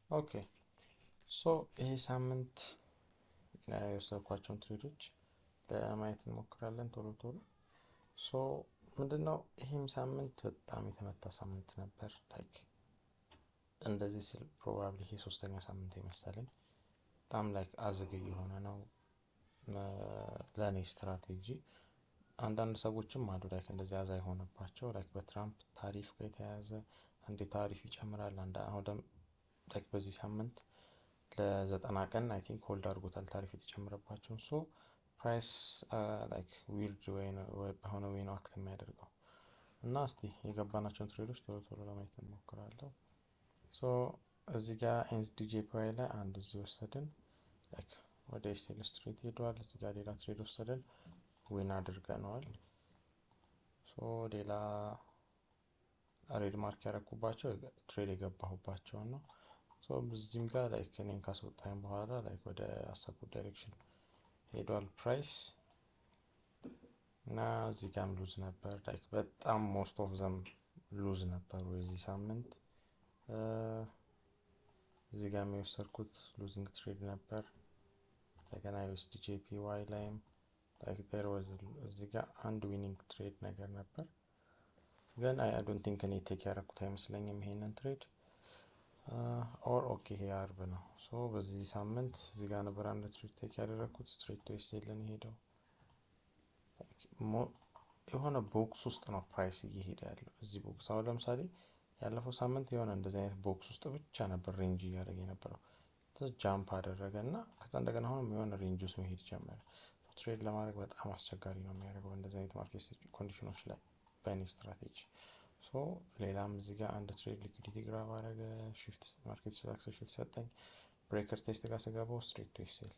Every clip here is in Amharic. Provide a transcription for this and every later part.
ኦኬ ሶ ይሄ ሳምንት የወሰድኳቸውን ትሬዶች ለማየት እንሞክራለን ቶሎ ቶሎ። ሶ ምንድነው ይሄም ሳምንት በጣም የተመታ ሳምንት ነበር። ላይክ እንደዚህ ሲል ፕሮባብሊ ይሄ ሶስተኛ ሳምንት የመሰለኝ በጣም ላይክ አዝግ የሆነ ነው ለእኔ ስትራቴጂ። አንዳንድ ሰዎችም አሉ ላይክ እንደዚህ አዛ የሆነባቸው ላይክ በትራምፕ ታሪፍ ጋር የተያያዘ አንዴ ታሪፍ ይጨምራል አሁን ላይክ በዚህ ሳምንት ለ90 ቀን አይ ቲንክ ሆልድ አድርጎታል ታሪፍ የተጨመረባቸውን። ሶ ፕራይስ ላይክ ዊርድ በሆነ ወይ ነው አክት የሚያደርገው እና እስቲ የገባናቸውን ትሬዶች ቶሎ ቶሎ ለማየት እንሞክራለሁ። ሶ እዚህ ጋር ኤንኤስዲጄፒዋይ ላይ አንድ እዚህ ወሰድን ላይክ ወደ ኤስኤል ስትሬት ሄዷል። እዚህ ጋር ሌላ ትሬድ ወሰድን ዊን አድርገነዋል። ሶ ሌላ ሬድ ማርክ ያረኩባቸው ትሬድ የገባሁባቸውን ነው። ሶ በዚህም ጋር ላይክ እኔን ካስወጣኝ በኋላ ላይክ ወደ አሰብኩት ዳይሬክሽን ሄዷል ፕራይስ እና እዚህ ጋርም ሉዝ ነበር ላይክ በጣም ሞስት ኦፍ ዘም ሉዝ ነበሩ የዚህ ሳምንት። እዚህ ጋር የወሰድኩት ሉዚንግ ትሬድ ነበር። እንደገና ዩኤስዲጄፒዋይ ላይም ላይክ ዜር ዋዝ እዚህ ጋር አንድ ዊኒንግ ትሬድ ነገር ነበር፣ ግን አይ ዶንት ቲንክ እኔ ቴክ ያደረኩት አይመስለኝም ይሄንን ትሬድ ኦር ኦኬ ይሄ አርብ ነው። ሶ በዚህ ሳምንት እዚህ ጋር ነበር አንድ ትሬድ ቴክ ያደረኩት ስትሬት ቱ ኤስኤልን ሄደው የሆነ ቦክስ ውስጥ ነው ፕራይስ እየሄደ ያለው። እዚህ ቦክስ አሁን ለምሳሌ ያለፈው ሳምንት የሆነ እንደዚህ አይነት ቦክስ ውስጥ ብቻ ነበር ሬንጅ እያደረገ የነበረው። ጃምፕ አደረገ እና ከዛ እንደገና አሁንም የሆነ ሬንጅ ውስጥ መሄድ ጀመረ። ትሬድ ለማድረግ በጣም አስቸጋሪ ነው የሚያደርገው እንደዚህ አይነት ማርኬት ኮንዲሽኖች ላይ በእኔ ስትራቴጂ። ሶ ሌላም እዚህ ጋር አንድ ትሬድ ሊኩዲቲ ግራብ አደረገ፣ ሽፍት ማርኬት ስትራክቸር ሽፍት ሰጠኝ። ብሬከር ቴስት ጋር ስገባው ስትሬት ቱ ኤስኤል።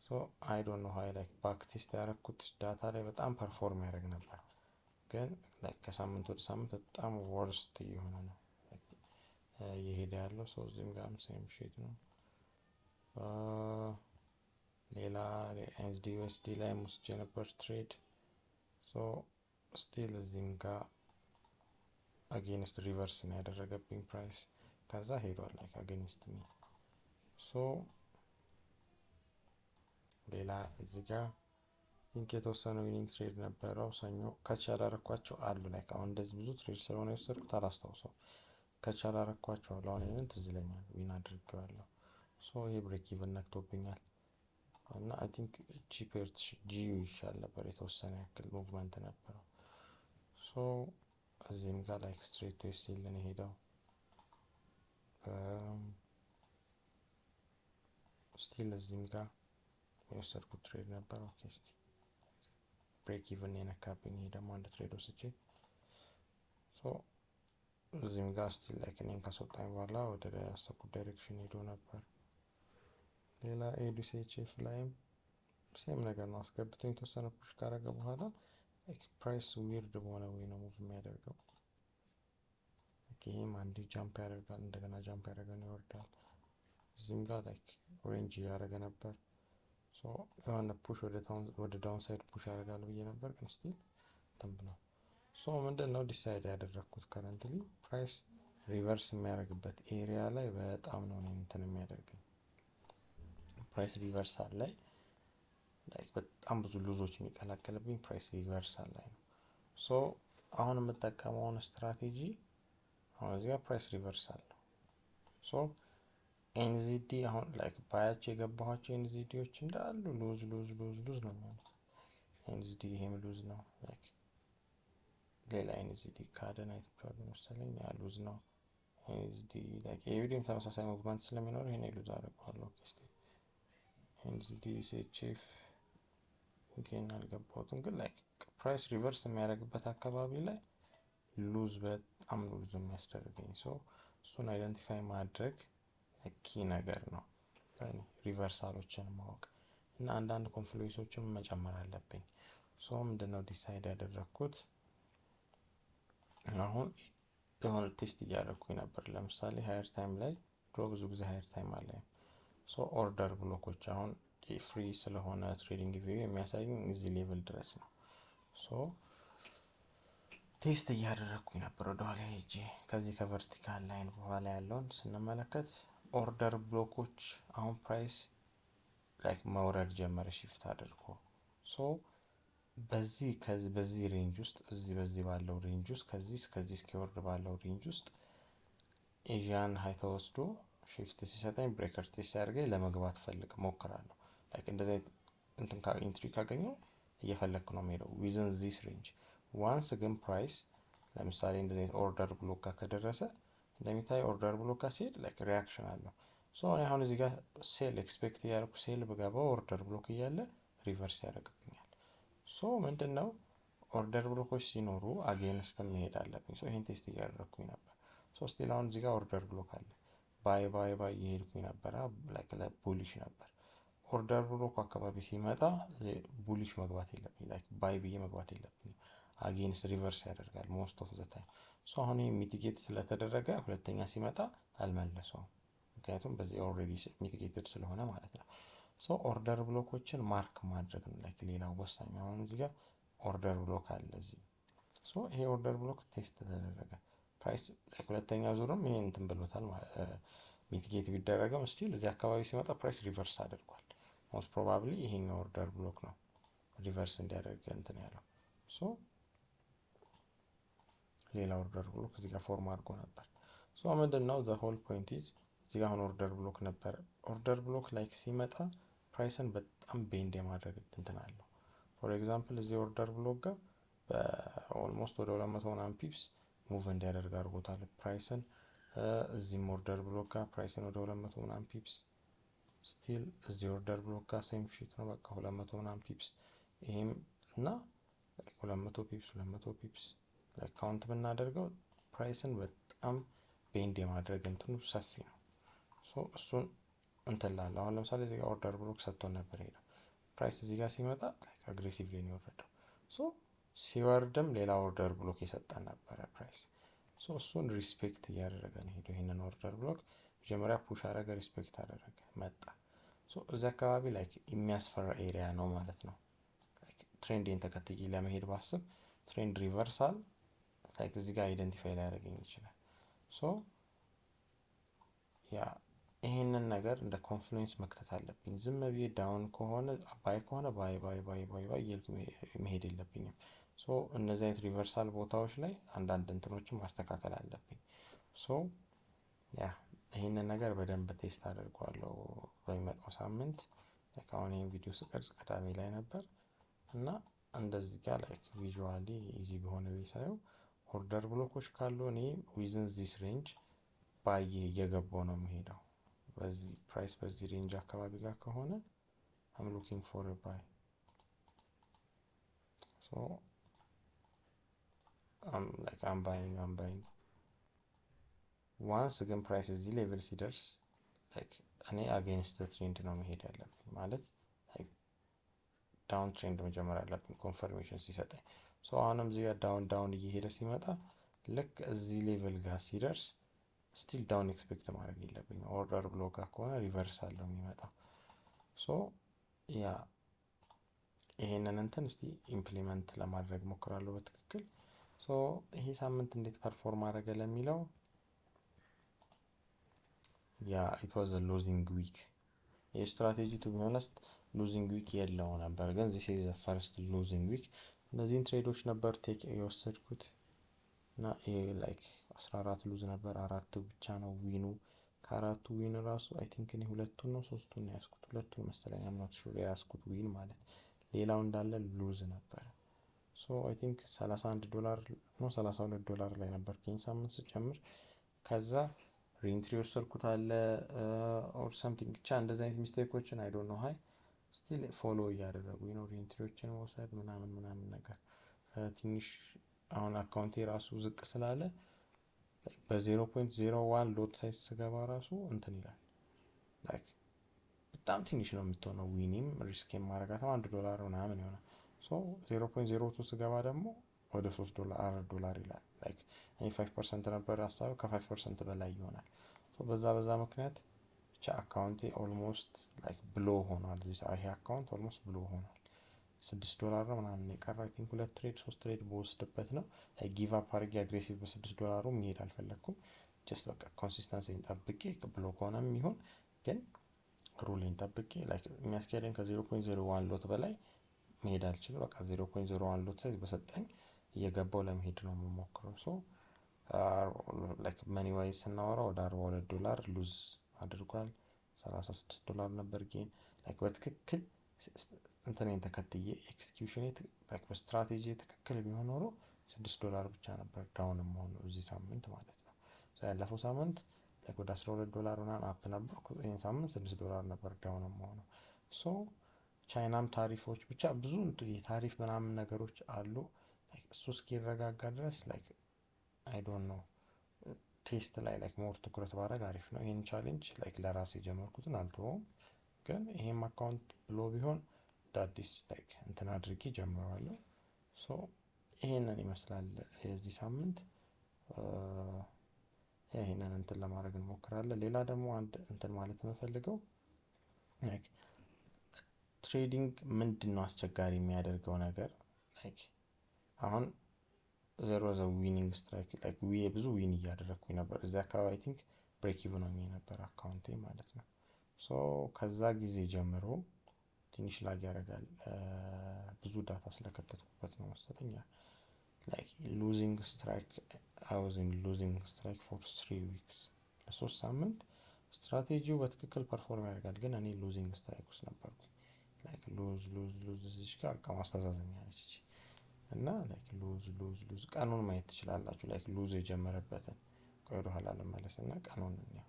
ሶ አይ ዶንት ኖ ሃይ ላይክ ባክ ቴስት ያደረኩት ዳታ ላይ በጣም ፐርፎርም ያደርግ ነበር፣ ግን ላይክ ከሳምንት ወደ ሳምንት በጣም ወርስት እየሆነ ነው እየሄደ ያለው። ሶ እዚህም ጋር ሴም ሺት ነው። ሌላ ኤንኤስዲ ዩኤስዲ ላይ ወስጄ ነበር ትሬድ። ሶ ስቲል እዚህም ጋር አጌንስት ሪቨርስ ነው ያደረገብኝ ፕራይስ፣ ከዛ ሄዷል ላይክ አጌንስት ሚ። ሶ ሌላ እዚህ ጋር ቲንክ የተወሰነ ዊኒንግ ትሬድ ነበረው ሰኞ ከች ያላረኳቸው አሉ ላይክ አሁን እንደዚህ ብዙ ትሬድ ስለሆነ የወሰድኩት አላስታውሰው ከች ያላረኳቸው አሉ። አሁን ይሄንን ትዝ ይለኛል ዊን አድርጌዋለሁ። ሶ ይሄ ብሬክ ኢቨን ነክቶብኛል እና አይ ቲንክ ጂፔርት ጂዩ ይሻል ነበር፣ የተወሰነ ያክል ሙቭመንት ነበረው። ሶ እዚህም ጋር ላይክ ስትሬት ቱ ኤስኤልን ሄደው ስቲል እዚህም ጋር የወሰድኩት ትሬድ ነበር። ኦኬ እስቲ ብሬክ ኢቨን የነካብኝ ይሄ ደግሞ አንድ ትሬድ ወስጄ። ሶ እዚህም ጋር ስቲል ላይክ እኔን ካስወጣኝ በኋላ ወደ አሰብኩት ዳይሬክሽን ሄዶ ነበር። ሌላ ኤዲሲኤችኤፍ ላይም ሴም ነገር ነው፣ አስገብተኝ የተወሰነ ፑሽ ካረገ በኋላ ላይክ ፕራይስ ዊርድ በሆነ ወይ ነው ሙቭ የሚያደርገው። ይሄም አንዴ ጃምፕ ያደርጋል እንደገና ጃምፕ ያደርጋል ይወርዳል። እዚህም ጋር ላይክ ሬንጅ እያደረገ ነበር። ሶ የሆነ ፑሽ ወደ ዳውን ሳይድ ፑሽ ያደርጋል ብዬ ነበር፣ ግን ስቲል ተንብ ነው። ሶ ምንድን ነው ዲሳይድ ያደረግኩት ከረንትሊ ፕራይስ ሪቨርስ የሚያደርግበት ኤሪያ ላይ በጣም ነው እንትን የሚያደርገኝ። ፕራይስ ሪቨርሳል ላይ ላይክ በጣም ብዙ ሉዞች የሚቀላቀልብኝ ፕራይስ ሪቨርሳል ላይ ነው። ሶ አሁን የምጠቀመውን ስትራቴጂ አሁን እዚህ ጋር ፕራይስ ሪቨርሳል ነው። ሶ ኤንዚዲ አሁን ላይክ ባያቸው የገባኋቸው ኤንዚዲዎች እንዳሉ ሉዝ ሉዝ ሉዝ ሉዝ ነው የሚሆኑት። ኤንዚዲ ይሄም ሉዝ ነው። ላይክ ሌላ ኤንዚዲ ካደን አይተቻሉ መሰለኝ ያ ሉዝ ነው። ኤንዚዲ ላይክ የቪዲዮም ተመሳሳይ ሙቭመንት ስለሚኖር ይሄን ሉዝ አደርገዋለሁ። ኦኬ ኤንዚዲ ሲኤችኤፍ ግን አልገባሁትም፣ ግን ላይክ ፕራይስ ሪቨርስ የሚያደርግበት አካባቢ ላይ ሉዝ በጣም ሉዝ የሚያስደርገኝ። ሶ እሱን አይደንቲፋይ ማድረግ ኪ ነገር ነው ሪቨርሳሎችን ማወቅ እና አንዳንድ ኮንፍሉዌንሶችን መጨመር አለብኝ። ሶ ምንድነው ዲሳይድ ያደረግኩት አሁን የሆነ ቴስት እያደረግኩኝ ነበር። ለምሳሌ ሃየር ታይም ላይ ድሮ ብዙ ጊዜ ሃየር ታይም አለ። ሶ ኦርደር ብሎኮች አሁን ፍሪ ስለሆነ ትሬዲንግ ቪው የሚያሳየኝ እዚህ ሌቭል ድረስ ነው። ሶ ቴስት እያደረግኩኝ ነበር ወደኋላ ሄጄ ከዚህ ከቨርቲካል ላይን በኋላ ያለውን ስንመለከት ኦርደር ብሎኮች አሁን ፕራይስ ላይክ መውረድ ጀመረ ሺፍት አድርጎ ሶ በዚህ ሬንጅ ውስጥ በዚህ ባለው ሬንጅ ውስጥ ከዚህ እስከዚህ እስኪወርድ ባለው ሬንጅ ውስጥ ኤዥያን ሃይ ተወስዶ ሺፍት ሲሰጠኝ ብሬከር ቴስት ያደርገኝ ለመግባት ሞክራለሁ ላይክ እንደዚህ እንትን ኢንትሪ ካገኘው እየፈለኩ ነው የምሄደው ዊዝን ዚስ ሬንጅ ዋንስ ግን ፕራይስ ለምሳሌ እንደዚህ ኦርደር ብሎክ ጋር ከደረሰ እንደሚታይ ኦርደር ብሎክ ጋር ሲሄድ ላይክ ሪአክሽን አለው ሶ እኔ አሁን እዚህ ጋር ሴል ኤክስፔክት ያደርኩ ሴል ብገባው ኦርደር ብሎክ እያለ ሪቨርስ ያደርግብኛል ሶ ምንድነው ኦርደር ብሎኮች ሲኖሩ አጌንስት መሄድ አለብኝ ሶ ይሄን ቴስት እያደረኩኝ ነበር ሶ ስቲል አሁን እዚህ ጋር ኦርደር ብሎክ አለ ባይ እየሄድኩኝ ነበር ላይክ ቡሊሽ ነበር ኦርደር ብሎክ አካባቢ ሲመጣ ቡሊሽ መግባት የለብኝ ላይክ ባይ ብዬ መግባት የለብኝ አጌንስት ሪቨርስ ያደርጋል ሞስት ኦፍ ዘ ታይም ሶ አሁን ሚቲጌት ስለተደረገ ሁለተኛ ሲመጣ አልመለሰውም ምክንያቱም በዚህ ኦልሬዲ ሚቲጌትድ ስለሆነ ማለት ነው ሶ ኦርደር ብሎኮችን ማርክ ማድረግ ነው ላይክ ሌላው ወሳኝ አሁን እዚህ ጋር ኦርደር ብሎክ አለ እዚህ ሶ ይሄ ኦርደር ብሎክ ቴስት ተደረገ ፕራይስ ላይክ ሁለተኛ ዙርም ይሄን እንትን ብሎታል ሚቲጌት ቢደረገም ስቲል እዚህ አካባቢ ሲመጣ ፕራይስ ሪቨርስ አድርጓል ሞስት ፕሮባብሊ ይሄኛው ኦርደር ብሎክ ነው ሪቨርስ እንዲያደርግ እንትን ያለው ሶ ሌላ ኦርደር ብሎክ እዚህ ጋር ፎርም አድርጎ ነበር ሶ ምንድነው the whole point is እዚህ ጋር ኦርደር ብሎክ ነበር ኦርደር ብሎክ ላይክ ሲመጣ ፕራይስን በጣም ቤንድ የማድረግ እንትን አለው ፎር ኤግዛምፕል እዚህ ኦርደር ብሎክ ጋር በኦልሞስት ወደ 200 ምናምን ፒፕስ ሙቭ እንዲያደርግ አድርጎታል ፕራይስን እዚህም ኦርደር ብሎክ ጋር ፕራይስን ወደ 200 ምናምን ፒፕስ ስቲል እዚህ ኦርደር ብሎክ ጋር ሴም ሺት ነው በቃ 200 ምናምን ፒፕስ ይሄም እና 200 ፒፕስ ላይክ ካውንት ብናደርገው ፕራይስን በጣም ቤንድ የማድረግ እንትኑ ሰፊ ነው ሶ እሱን እንተላለ አሁን ለምሳሌ እዚህ ጋር ኦርደር ብሎክ ሰጥቶ ነበር ሄደ ፕራይስ እዚህ ጋር ሲመጣ ላይክ አግሬሲቭሊ ነው የወረደው ሶ ሲወርድም ሌላ ኦርደር ብሎክ የሰጠን ነበር ፕራይስ ሶ እሱን ሪስፔክት እያደረገ ነው ሄዶ ይሄንን ኦርደር ብሎክ መጀመሪያ ፑሽ አደረገ ሪስፔክት አደረገ መጣ ሶ እዚህ አካባቢ ላይክ የሚያስፈራ ኤሪያ ነው ማለት ነው ላይክ ትሬንድን ተከትዬ ለመሄድ ባስብ ትሬንድ ሪቨርሳል ላይክ እዚህ ጋር አይደንቲፋይ ሊያደርገኝ ይችላል ሶ ያ ይሄንን ነገር እንደ ኮንፍሉዌንስ መክተት አለብኝ ዝም ብዬ ዳውን ከሆነ ባይ መሄድ የለብኝም ሶ እነዚህ አይነት ሪቨርሳል ቦታዎች ላይ አንዳንድ እንትኖችን ማስተካከል አለብኝ ሶ ያ ይሄንን ነገር በደንብ ቴስት አድርጓለሁ በሚመጣው ሳምንት አሁን ይሄን ቪዲዮ ስቀርጽ ቅዳሜ ላይ ነበር እና እንደዚህ ጋር ላይክ ቪዥዋሊ ኢዚ በሆነ ቢሳየው ኦርደር ብሎኮች ካሉ እኔ ዊዝን ዚስ ሬንጅ ባይ እየገባው ነው የምሄደው በዚህ ፕራይስ በዚህ ሬንጅ አካባቢ ጋር ከሆነ I'm looking for a buy so I'm buying once again price እዚህ ሌቭል ሲደርስ like እኔ against the trend ነው መሄድ ያለብኝ ማለት like down trend መጀመር አለብኝ ኮንፈርሜሽን ሲሰጠኝ so አሁንም እዚህ ጋር ዳውን እየሄደ ሲመጣ ልክ እዚህ ሌቭል ጋር ሲደርስ ስቲል ዳውን ኤክስፔክት ማድረግ የለብኝ ኦርደር ብሎክ ጋር ከሆነ ሪቨርስ አለው የሚመጣው ሶ ያ ይሄንን እንትን እስቲ ኢምፕሊመንት ለማድረግ ሞክራለሁ በትክክል ሶ ይሄ ሳምንት እንዴት ፐርፎርም አደረገ ለሚለው ያ it was a losing week የስትራቴጂ to be honest losing week የለው ነበር ግን this is the first losing week እነዚህን ትሬዶች ነበር ቴክ የወሰድኩት እና ላይክ 14 ሉዝ ነበር አራት ብቻ ነው ዊኑ ከአራቱ ዊን ራሱ አይ ቲንክ እኔ ሁለቱን ነው ሶስቱን ያስኩት ሁለቱን መሰለኝ I'm not sure ያስኩት ዊን ማለት ሌላው እንዳለ ሉዝ ነበር ሶ አይ ቲንክ $31 ነው $32 ላይ ነበር ከኝ ሳምንት ስጨምር ከዛ ሪንትሪ ወሰድኩት አለ or something ብቻ እንደዛ አይነት ሚስቴኮችን I don't know how still follow እያደረጉኝ ነው ሪንትሪዎችን ወሰድ ምናምን ነገር ትንሽ አሁን አካውንቴ ራሱ ዝቅ ስላለ በ0.01 ሎት ሳይዝ ስገባ ራሱ እንትን ይላል ላይክ በጣም ትንሽ ነው የምትሆነው ዊኒም ሪስክ የማረጋት $1 ምናምን ይሆናል ሶ 0.02 ስገባ ደግሞ ወደ $3 ይላል ላይክ እኔ 5% ነበር ሐሳብ ከ5% በላይ ይሆናል ሶ በዛ ምክንያት ብቻ አካውንቴ ኦልሞስት ላይክ ብሎ ሆኗል ይሄ አካውንት ኦልሞስት ብሎ ሆኗል $6 ነው ምናምን የቀረው አይ ቲንክ 2 ትሬድ 3 ትሬድ በወስድበት ነው ጊቭ አፕ አድርጌ አግሬሲቭ በ$6 መሄድ አልፈለኩም ጀስት በቃ ኮንሲስተንሲን ጠብቄ ብሎ ከሆነም ይሁን ግን ሩሌን ጠብቄ ላይክ የሚያስኬደኝ ከ0.01 ሎት በላይ መሄድ አልችልም። በቃ 0.01 ሎት ሳይዝ በሰጠኝ እየገባው ለመሄድ ነው የምሞክረው። ሶ ላይክ መኒ ዋይዝ ስናወራ ወደ $42 ሉዝ አድርጓል። $36 ነበር ጌን። ላይክ በትክክል እንትኔን ተከትዬ ኤክስኪዩሽን ላይክ በስትራቴጂ ትክክል ቢሆን ኖሮ $6 ብቻ ነበር ዳውን መሆኑ እዚህ ሳምንት ማለት ነው። ያለፈው ሳምንት ላይክ ወደ $12 ምናምን አፕ ነበርኩ። ይሄን ሳምንት $6 ነበር ዳውን መሆኑ። ሶ ቻይናም ታሪፎች ብቻ ብዙ የታሪፍ ምናምን ነገሮች አሉ። ላይክ እሱ እስኪረጋጋ ድረስ ላይክ አይ ዶንት ኖ ቴስት ላይ ላይክ ሞር ትኩረት ባደርግ አሪፍ ነው። ይሄን ቻሌንጅ ላይክ ለራሴ ጀመርኩትን አልተወውም፣ ግን ይሄም አካውንት ብሎ ቢሆን አዲስ ላይክ እንትን አድርጌ ጀምረዋለሁ። ሶ ይሄንን ይመስላል የዚህ ሳምንት። ይሄንን እንትን ለማድረግ እንሞክራለን። ሌላ ደግሞ አንድ እንትን ማለት የምፈልገው ላይክ ትሬዲንግ ምንድነው አስቸጋሪ የሚያደርገው ነገር ላይክ አሁን ዜሮ ዘ ዊኒንግ ስትራይክ ላይክ ብዙ ዊን እያደረግኩኝ ነበር። እዚህ አካባቢ አይ ቲንክ ብሬክ ኢቭን ሆኜ ነበር አካውንቴ ማለት ነው። ሶ ከዛ ጊዜ ጀምሮ ትንሽ ላግ ያደርጋል። ብዙ ዳታ ስለከተትኩበት ነው መሰለኝ። ላይክ ሉዚንግ ስትራይክ አይ ዋዝ ኢን ሉዚንግ ስትራይክ ፎር 3 ዊክስ ለሶስት ሳምንት ስትራቴጂው በትክክል ፐርፎርም ያደርጋል፣ ግን እኔ ሉዚንግ ስትራይክ ውስጥ ነበርኩ። ላይክ ሉዝ እዚህ ጋር በቃ ማስተዛዘኛ ነች እና ላይክ ሉዝ ቀኑን ማየት ትችላላችሁ። ላይክ ሉዝ የጀመረበትን ቆይ ወደ ኋላ ልመለስ እና ቀኑን እንየው።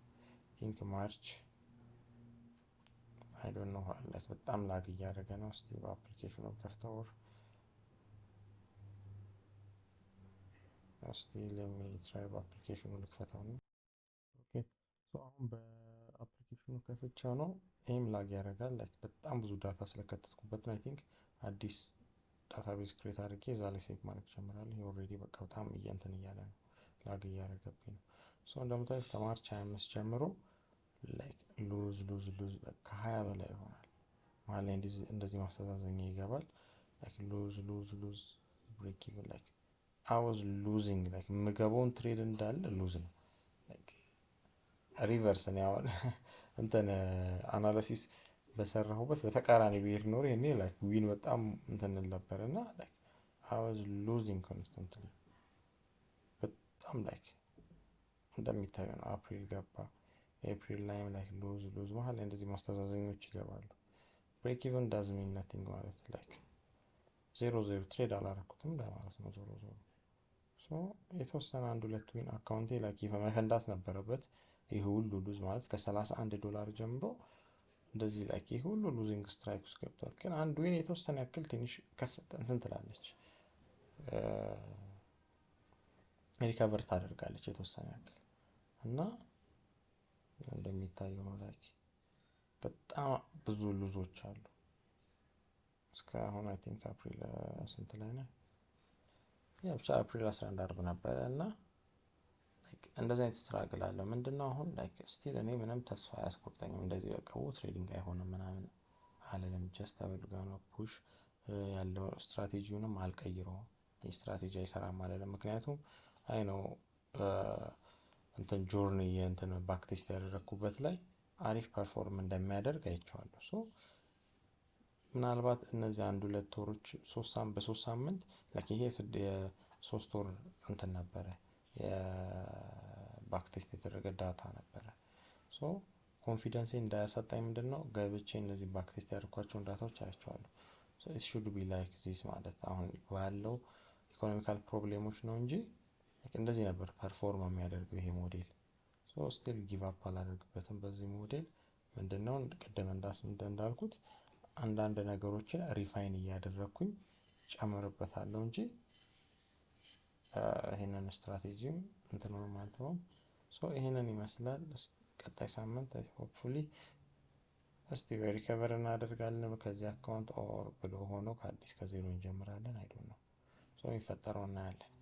ቲንክ ማርች አይ ዶንት ኖ ላይክ በጣም ላግ እያደረገ ነው። እስቲ በአፕሊኬሽኑ ከፍተው እስቲ ለሚ ትራይ በአፕሊኬሽኑ ልክፈተው ነው። ኦኬ ሶ አሁን በአፕሊኬሽኑ ከፍቼው ነው። ይሄም ላግ ያደርጋል። ላይክ በጣም ብዙ ዳታ ስለከተትኩበት ነው። አይ ቲንክ አዲስ ዳታቤዝ ክሬት አድርጌ እዛ ላይ ሴቭ ማድረግ ጀምራለሁ። ይሄ ኦልሬዲ በቃ በጣም እንትን እያለ ነው፣ ላግ እያደረገብኝ ነው። ሶ እንደምታዩት ከማርች 25 ጀምሮ ላይክ ሉዝ ከ20 በላይ ይሆናል። መሀል ላይ እንደዚህ ማስተዛዘኛ ይገባል። ላይክ ሉዝ ብሬክ ኢቭን ላይክ አይ ዋዝ ሉዚንግ ላይክ የምገባውን ትሬድ እንዳለ ሉዝ ነው። ላይክ ሪቨርስ ነው ያው እንትን አናሊሲስ በሰራሁበት በተቃራኒ ብሄድ ኖሮ ይሄኔ ላይክ ዊን በጣም እንትን ነበር እና ላይክ አይ ዋዝ ሉዚንግ ኮንስታንትሊ በጣም ላይክ እንደሚታየው ነው። አፕሪል ገባ፣ ኤፕሪል ላይም ላይክ ሉዝ መሀል ላይ እንደዚህ ማስተዛዘኞች ይገባሉ። ብሬክ ኢቭን ዳዝ ሚን ናቲንግ ማለት ላይክ 0 ትሬድ አላረኩትም ለማለት ነው። ዞሮ ሶ የተወሰነ አንድ ሁለት ዊን አካውንቴ ላይክ መፈንዳት ነበረበት። ይሄ ሁሉ ሉዝ ማለት $31 ጀምሮ እንደዚህ ላይክ ይሄ ሁሉ ሉዚንግ ስትራይክ ውስጥ ገብቷል። ግን አንድ ዊን የተወሰነ ያክል ትንሽ ከፍ እንትን ትላለች፣ ሪከቨር ታደርጋለች የተወሰነ ያክል እና እንደሚታየው ነው ላይክ በጣም ብዙ ሉዞች አሉ። እስካሁን አይ ቲንክ አፕሪል ስንት ላይ ነው? ያ ብቻ አፕሪል 11 አርብ ነበረ እና ላይክ እንደዚህ አይነት ስትራግል አለ። ምንድነው አሁን ላይክ ስቲል እኔ ምንም ተስፋ አያስቆርጠኝም። እንደዚህ በቃ ትሬዲንግ አይሆንም ምናምን አለለም። ጀስት አብልጋ ነው ፑሽ ያለው ስትራቴጂውንም አልቀይረውም። ስትራቴጂ አይሰራም አለለም። ምክንያቱም አይ ነው እንትን ጆርኒ እንትን ባክ ቴስት ያደረኩበት ላይ አሪፍ ፐርፎርም እንደሚያደርግ አይቼዋለሁ። ሶ ምናልባት እነዚህ አንድ ሁለት ወሮች በሶስት ሳምንት ላይክ ይሄ የሶስት ወር እንትን ነበረ የባክ ቴስት የተደረገ ዳታ ነበረ። ሶ ኮንፊደንስ እንዳያሳጣኝ ምንድነው ገብቼ እነዚህ ባክ ቴስት ያደረኳቸውን ዳታዎች አያቸዋለሁ። ሶ ኢት ሹድ ቢ ላይክ ዚስ ማለት አሁን ባለው ኢኮኖሚካል ፕሮብሌሞች ነው እንጂ እንደዚህ ነበር ፐርፎርም የሚያደርገው ይሄ ሞዴል። ሶ ስቲል ጊቭ አፕ አላደርግበትም በዚህ ሞዴል። ምንድነው ቅድም እንዳልኩት አንዳንድ ነገሮችን ሪፋይን እያደረኩኝ ጨምርበታለሁ እንጂ ይሄንን ስትራቴጂም እንትን ነው ማለት ነው። ሶ ይሄንን ይመስላል። ቀጣይ ሳምንት ሆፕፉሊ እስቲ ሪከቨር እናደርጋለን ከዚህ አካውንት ኦር ብሎ ሆኖ ከአዲስ ከዜሮ እንጀምራለን። አይ ዶንት ኖ ሶ የሚፈጠረው እናያለን።